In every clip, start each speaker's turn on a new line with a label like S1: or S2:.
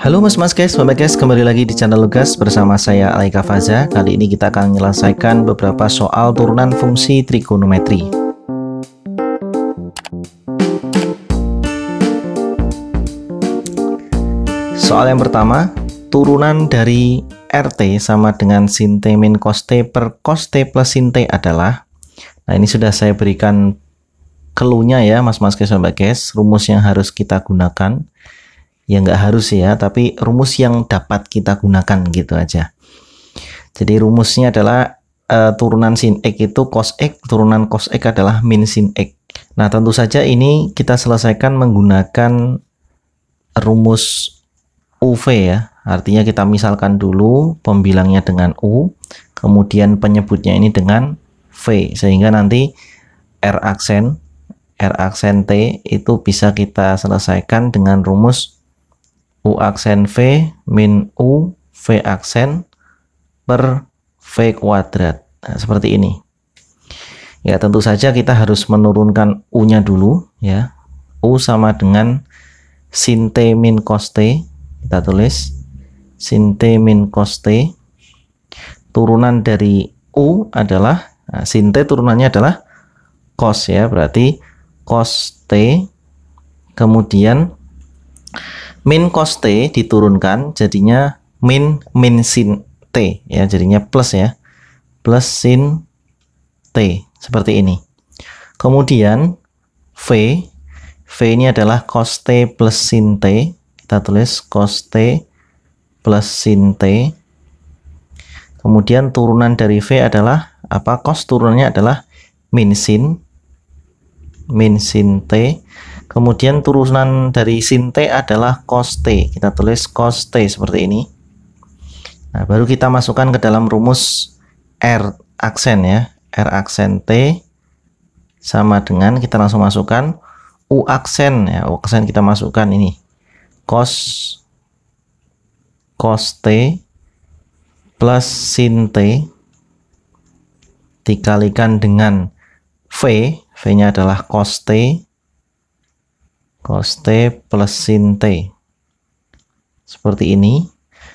S1: Halo mas guys, kembali lagi di channel Lugas bersama saya Alaika Faza. Kali ini kita akan menyelesaikan beberapa soal turunan fungsi trigonometri. Soal yang pertama, turunan dari RT sama dengan sin T min cos T per cos T plus sin T adalah. Nah, ini sudah saya berikan clue-nya ya mas guys, rumus yang harus kita gunakan. Ya nggak harus ya, tapi rumus yang dapat kita gunakan gitu aja. Jadi rumusnya adalah turunan sin X itu cos X, turunan cos X adalah min sin X. Nah tentu saja ini kita selesaikan menggunakan rumus UV ya. Artinya kita misalkan dulu pembilangnya dengan U, kemudian penyebutnya ini dengan V, sehingga nanti R aksen T itu bisa kita selesaikan dengan rumus U aksen V min U V aksen per V kuadrat. Nah, seperti ini. Ya, tentu saja kita harus menurunkan U-nya dulu ya. U sama dengan sin T min cos T. Kita tulis sin T min cos T. Turunan dari U adalah sin T turunannya adalah cos ya, berarti cos T kemudian min cos T diturunkan jadinya min sin T ya, jadinya plus ya, plus sin T seperti ini. Kemudian V ini adalah cos T plus sin T, kita tulis cos T plus sin T. Kemudian turunan dari V adalah apa? Cos turunannya adalah min sin T. Kemudian turunan dari sin T adalah cos T. Kita tulis cos T seperti ini. Nah, baru kita masukkan ke dalam rumus R aksen ya. R aksen T sama dengan, kita langsung masukkan U aksen ya. U aksen kita masukkan ini. Cos T plus sin T dikalikan dengan V. V-nya adalah cos T plus sin T seperti ini.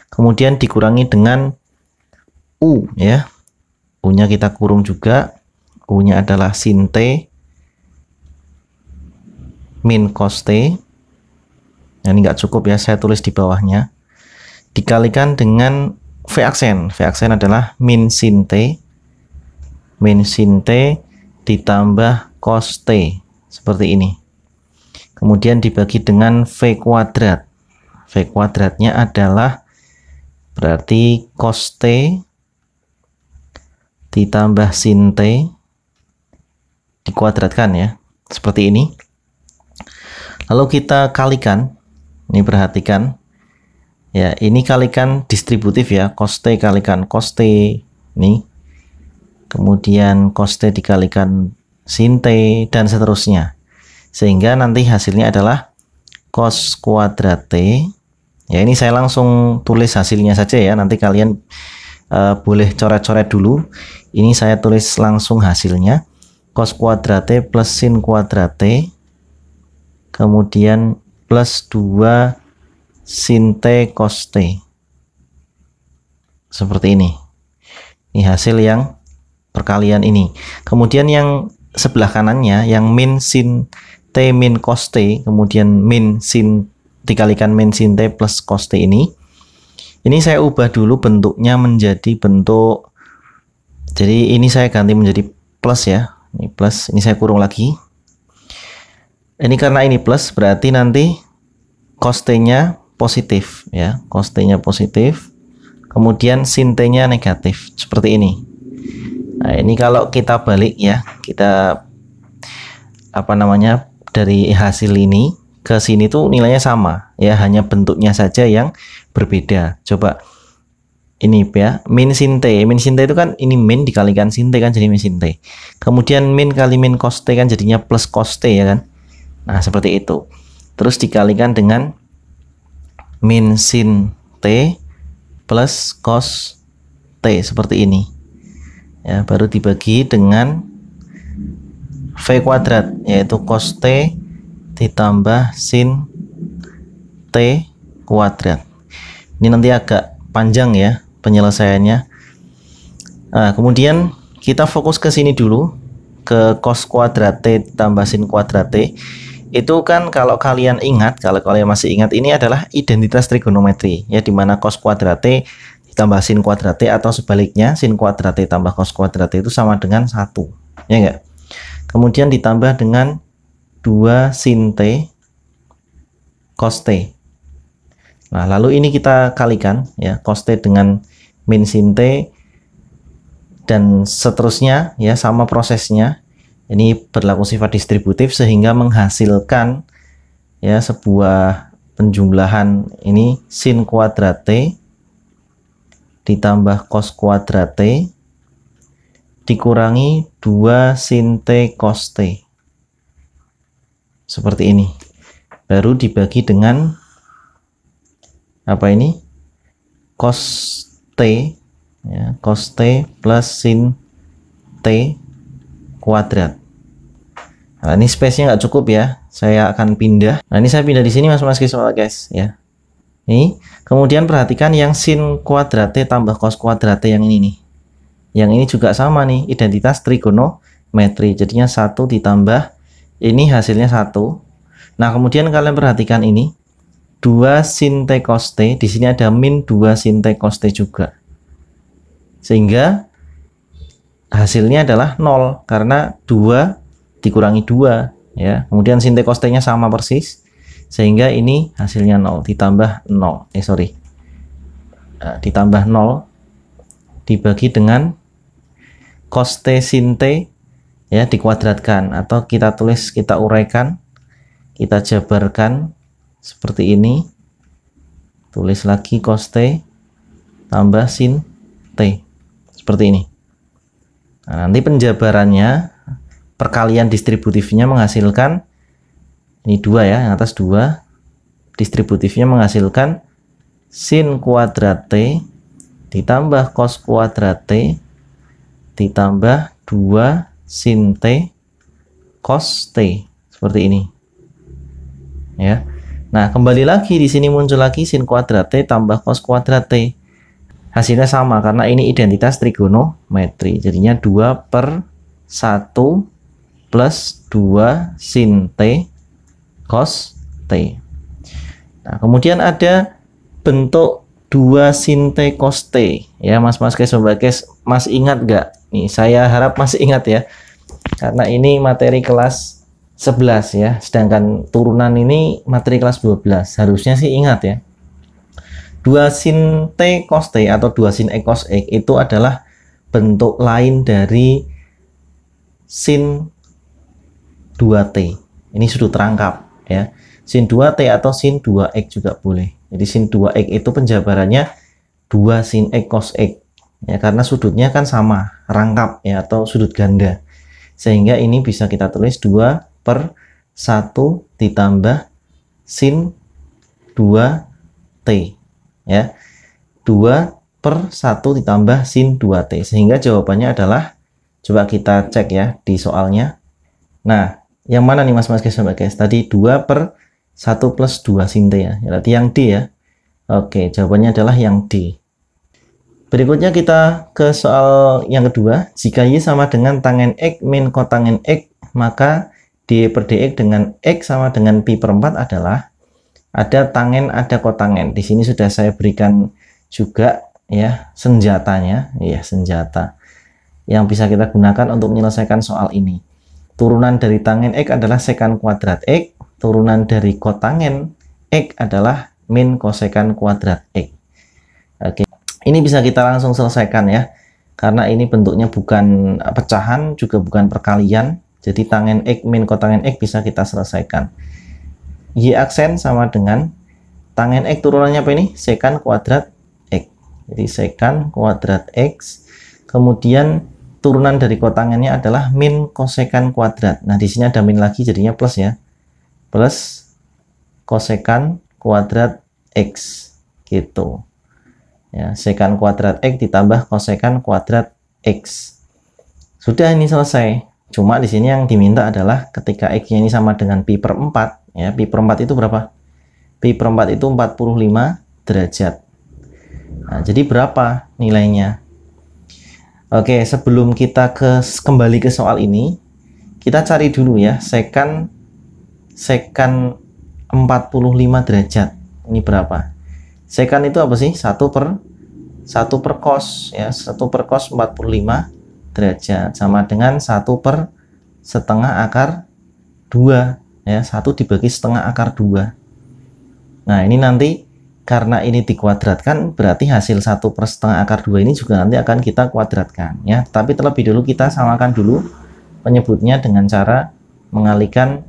S1: Kemudian dikurangi dengan U ya, U-nya kita kurung juga, U-nya adalah sin T min cos T. Nah, ini nggak cukup ya, saya tulis di bawahnya, dikalikan dengan V aksen. V aksen adalah min sin T ditambah cos T seperti ini. Kemudian dibagi dengan V kuadrat. V kuadratnya adalah berarti cos T ditambah sin T dikuadratkan ya, seperti ini. Lalu kita kalikan, ini perhatikan ya, ini kalikan distributif ya, cos T kalikan cos T ini, kemudian cos T dikalikan sin T dan seterusnya, sehingga nanti hasilnya adalah cos kuadrat T ya. Ini saya langsung tulis hasilnya saja ya, nanti kalian boleh coret-coret dulu. Ini saya tulis langsung hasilnya, cos kuadrat T plus sin kuadrat T kemudian plus 2 sin T cos T seperti ini. Ini hasil yang perkalian ini. Kemudian yang sebelah kanannya yang min sin T min cos T, kemudian min sin dikalikan min sin T plus cos T ini saya ubah dulu bentuknya menjadi bentuk, jadi ini saya ganti menjadi plus ya, ini plus, ini saya kurung lagi. Ini karena ini plus berarti nanti cos T nya positif ya, cos T nya positif, kemudian sin T nya negatif seperti ini. Nah, ini kalau kita balik ya, kita apa namanya, dari hasil ini ke sini tuh nilainya sama ya, hanya bentuknya saja yang berbeda. Coba ini ya, min sin T itu kan ini min dikalikan sin T kan jadi min sin T. Kemudian min kali min cos T kan jadinya plus cos T ya kan. Nah, seperti itu. Terus dikalikan dengan min sin T plus cos T seperti ini. Ya, baru dibagi dengan V kuadrat, yaitu cos T ditambah sin T kuadrat. Ini nanti agak panjang ya penyelesaiannya. Nah, kemudian kita fokus ke sini dulu, ke cos kuadrat T tambah sin kuadrat T. Itu kan kalau kalian ingat, kalau kalian masih ingat, ini adalah identitas trigonometri ya, dimana cos kuadrat T ditambah sin kuadrat T atau sebaliknya sin kuadrat T tambah cos kuadrat T itu sama dengan 1, ya enggak? Kemudian ditambah dengan 2 sin T cos T. Nah, lalu ini kita kalikan ya, cos T dengan min sin T dan seterusnya ya, sama prosesnya. Ini berlaku sifat distributif sehingga menghasilkan ya sebuah penjumlahan ini sin kuadrat T ditambah cos kuadrat T dikurangi 2 sin T cos T. Seperti ini. Baru dibagi dengan apa ini? Cos T ya, cos T plus sin T kuadrat. Nah, ini space-nya nggak cukup ya. Saya akan pindah. Nah, ini saya pindah di sini mas guys ya. Ini kemudian perhatikan yang sin kuadrat T tambah cos kuadrat T yang ini nih. Yang ini juga sama nih, identitas trigonometri. Jadinya 1 ditambah ini hasilnya 1. Nah, kemudian kalian perhatikan ini 2 sin T cos T, di sini ada min 2 sin T cos T juga. Sehingga hasilnya adalah 0 karena 2 dikurangi 2 ya. Kemudian sin T cos T-nya sama persis. Sehingga ini hasilnya 0 ditambah 0. Ditambah 0 dibagi dengan cos T sin T ya, dikuadratkan atau kita tulis, kita uraikan, kita jabarkan seperti ini. Tulis lagi cos T tambah sin T seperti ini. Nah, nanti penjabarannya, perkalian distributifnya menghasilkan ini 2 ya, yang atas 2, distributifnya menghasilkan sin kuadrat T ditambah cos kuadrat T ditambah 2 sin T cos T seperti ini ya. Nah, kembali lagi di sini muncul lagi sin kuadrat T tambah cos kuadrat T. Hasilnya sama karena ini identitas trigonometri. Jadinya 2 per 1 plus 2 sin T cos T. Nah, kemudian ada bentuk 2 sin T cos T ya, mas guys, sobat guys, masih ingat nggak? Nih, saya harap masih ingat ya, karena ini materi kelas 11 ya, sedangkan turunan ini materi kelas 12. Harusnya sih ingat ya. 2 sin T cos T atau 2 sin X cos X itu adalah bentuk lain dari sin 2T. Ini sudut rangkap ya. Sin 2T atau sin 2X juga boleh. Jadi sin 2X itu penjabarannya 2 sin X cos X. Ya, karena sudutnya kan sama, rangkap ya, atau sudut ganda. Sehingga ini bisa kita tulis 2 per 1 ditambah sin 2T ya. 2 per 1 ditambah sin 2T. Sehingga jawabannya adalah, coba kita cek ya di soalnya. Nah, yang mana nih mas guys? Tadi 2 per 1 plus 2 sin T ya. Berarti yang D ya. Oke, jawabannya adalah yang D. Berikutnya kita ke soal yang kedua. Jika Y sama dengan tangen X min kotangen X, maka D per dx dengan X sama dengan pi per 4 adalah, ada tangen, ada kotangen. Di sini sudah saya berikan juga ya senjatanya, ya senjata yang bisa kita gunakan untuk menyelesaikan soal ini. Turunan dari tangen X adalah sekan kuadrat X, turunan dari kotangen X adalah min kosekan kuadrat X. Oke, ini bisa kita langsung selesaikan ya, karena ini bentuknya bukan pecahan, juga bukan perkalian. Jadi tangen X min kotangen X bisa kita selesaikan. Y aksen sama dengan tangen X turunannya apa ini? Sekan kuadrat X. Jadi sekan kuadrat X. Kemudian turunan dari kotangennya adalah min kosekan kuadrat. Nah, di sini ada min lagi, jadinya plus ya. Plus kosekan kuadrat X. Gitu. Ya, sekan kuadrat X ditambah kosekan kuadrat X. Sudah, ini selesai. Cuma di sini yang diminta adalah ketika X-nya ini sama dengan pi per 4, ya, pi per 4 itu berapa? Pi per 4 itu 45 derajat. Nah, jadi berapa nilainya? Oke, sebelum kita kembali ke soal ini, kita cari dulu ya sekan 45 derajat. Ini berapa? Sekan itu apa sih? 1 per cos ya. 1 per cos 45 derajat sama dengan 1 per setengah akar 2 ya. 1 dibagi setengah akar 2. Nah, ini nanti karena ini dikuadratkan, berarti hasil 1 per setengah akar 2 ini juga nanti akan kita kuadratkan ya. Tapi terlebih dulu kita samakan dulu penyebutnya dengan cara mengalihkan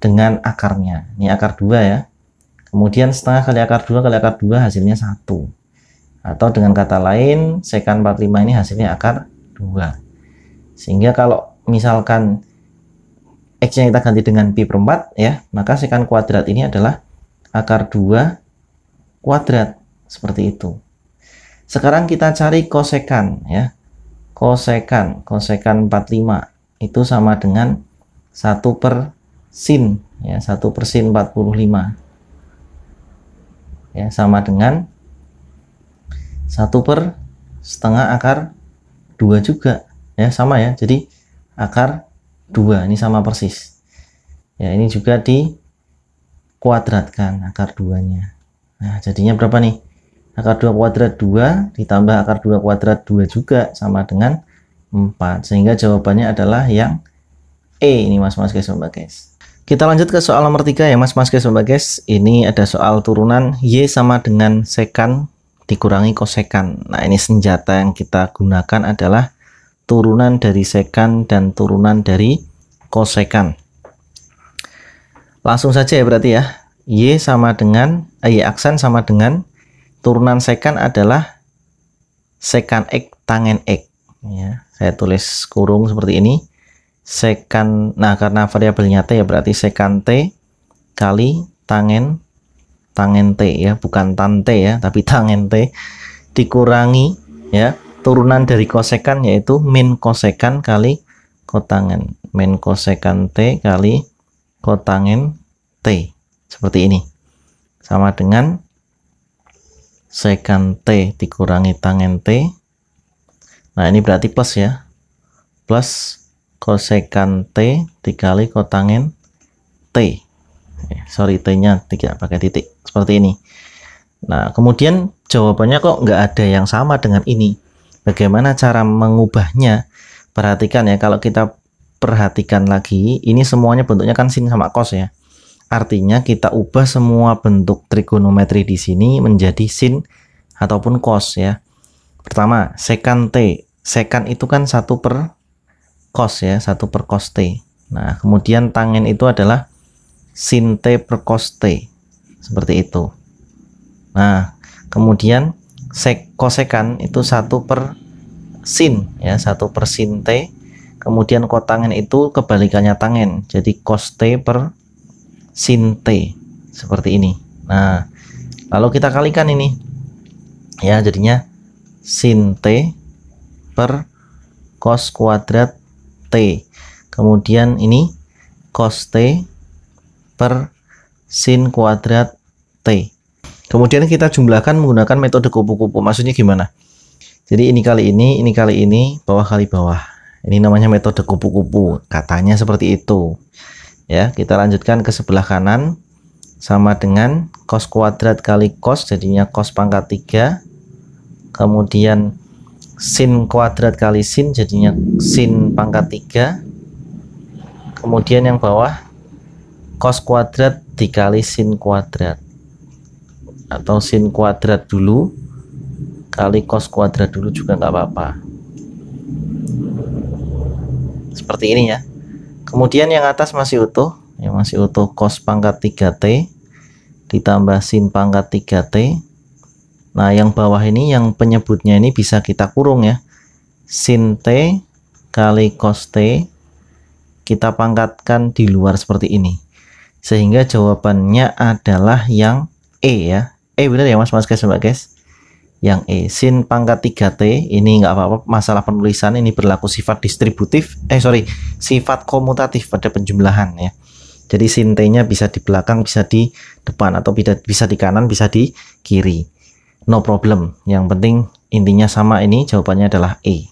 S1: dengan akarnya. Ini akar 2 ya. Kemudian setengah kali akar 2 kali akar 2 hasilnya 1. Atau dengan kata lain, sekan 45 ini hasilnya akar 2. Sehingga kalau misalkan X-nya kita ganti dengan pi per 4 ya, maka sekan kuadrat ini adalah akar 2 kuadrat, seperti itu. Sekarang kita cari kosekan ya. Kosekan 45 itu sama dengan 1 per sin ya, 1 per sin 45 ya, sama dengan 1 per setengah akar 2 juga ya, sama ya. Jadi akar 2 ini sama persis ya, ini juga di kuadratkan akar 2-nya. Nah, jadinya berapa nih? Akar 2 kuadrat 2 ditambah akar 2 kuadrat 2 juga sama dengan 4. Sehingga jawabannya adalah yang E ini mas-mas guys, mbak guys. Kita lanjut ke soal nomor 3 ya mas-mas guys, mbak guys. Ini ada soal turunan Y sama dengan sekan dikurangi kosekan. Nah, ini senjata yang kita gunakan adalah turunan dari sekan dan turunan dari kosekan. Langsung saja ya berarti ya. Y sama dengan Y aksen sama dengan turunan sekan adalah sekan X tangen X ya. Saya tulis kurung seperti ini. Sekan, nah karena variabelnya T ya berarti sekan T kali tangen T ya, bukan tan T ya, tapi tangen T dikurangi ya turunan dari kosekan yaitu min kosekan kali kotangen. Min kosekan T kali kotangen T, seperti ini, sama dengan sekan T dikurangi tangen T. Nah, ini berarti plus ya, plus kosekan T dikali kotangen T. Sorry, T nya tidak pakai titik, seperti ini. Nah, kemudian jawabannya kok nggak ada yang sama dengan ini. Bagaimana cara mengubahnya? Perhatikan ya, kalau kita perhatikan lagi, ini semuanya bentuknya kan sin sama cos ya. Artinya kita ubah semua bentuk trigonometri di sini menjadi sin ataupun cos ya. Pertama, sekan T. Sekan itu kan 1 per cos ya, 1 per cos T. Nah, kemudian tangen itu adalah sin T per cos T. Seperti itu. Nah, kemudian kosekan itu 1 per sin ya, 1 per sin T. Kemudian kotangen itu kebalikannya tangen. Jadi cos T per sin T, seperti ini. Nah, lalu kita kalikan ini ya, jadinya sin T per cos kuadrat T. Kemudian ini cos T per sin kuadrat T. Kemudian kita jumlahkan menggunakan metode kupu-kupu. Maksudnya gimana? Jadi ini kali ini, bawah kali bawah. Ini namanya metode kupu-kupu. Katanya seperti itu. Ya, kita lanjutkan ke sebelah kanan, sama dengan cos kuadrat kali cos, jadinya cos pangkat 3. Kemudian sin kuadrat kali sin, jadinya sin pangkat 3. Kemudian yang bawah cos kuadrat dikali sin kuadrat, atau sin kuadrat dulu kali cos kuadrat dulu juga nggak apa-apa. Seperti ini ya. Kemudian yang atas masih utuh, yang masih utuh cos pangkat 3T ditambah sin pangkat 3T. Nah, yang bawah ini yang penyebutnya ini bisa kita kurung ya. Sin T kali cos T kita pangkatkan di luar seperti ini. Sehingga jawabannya adalah yang E ya. Benar ya mas guys, mbak guys. Yang E, sin pangkat 3T ini nggak apa-apa, masalah penulisan ini berlaku sifat distributif, sifat komutatif pada penjumlahan ya. Jadi sin T nya bisa di belakang, bisa di depan, atau bisa di kanan, bisa di kiri. no problem. Yang penting intinya sama, ini jawabannya adalah E.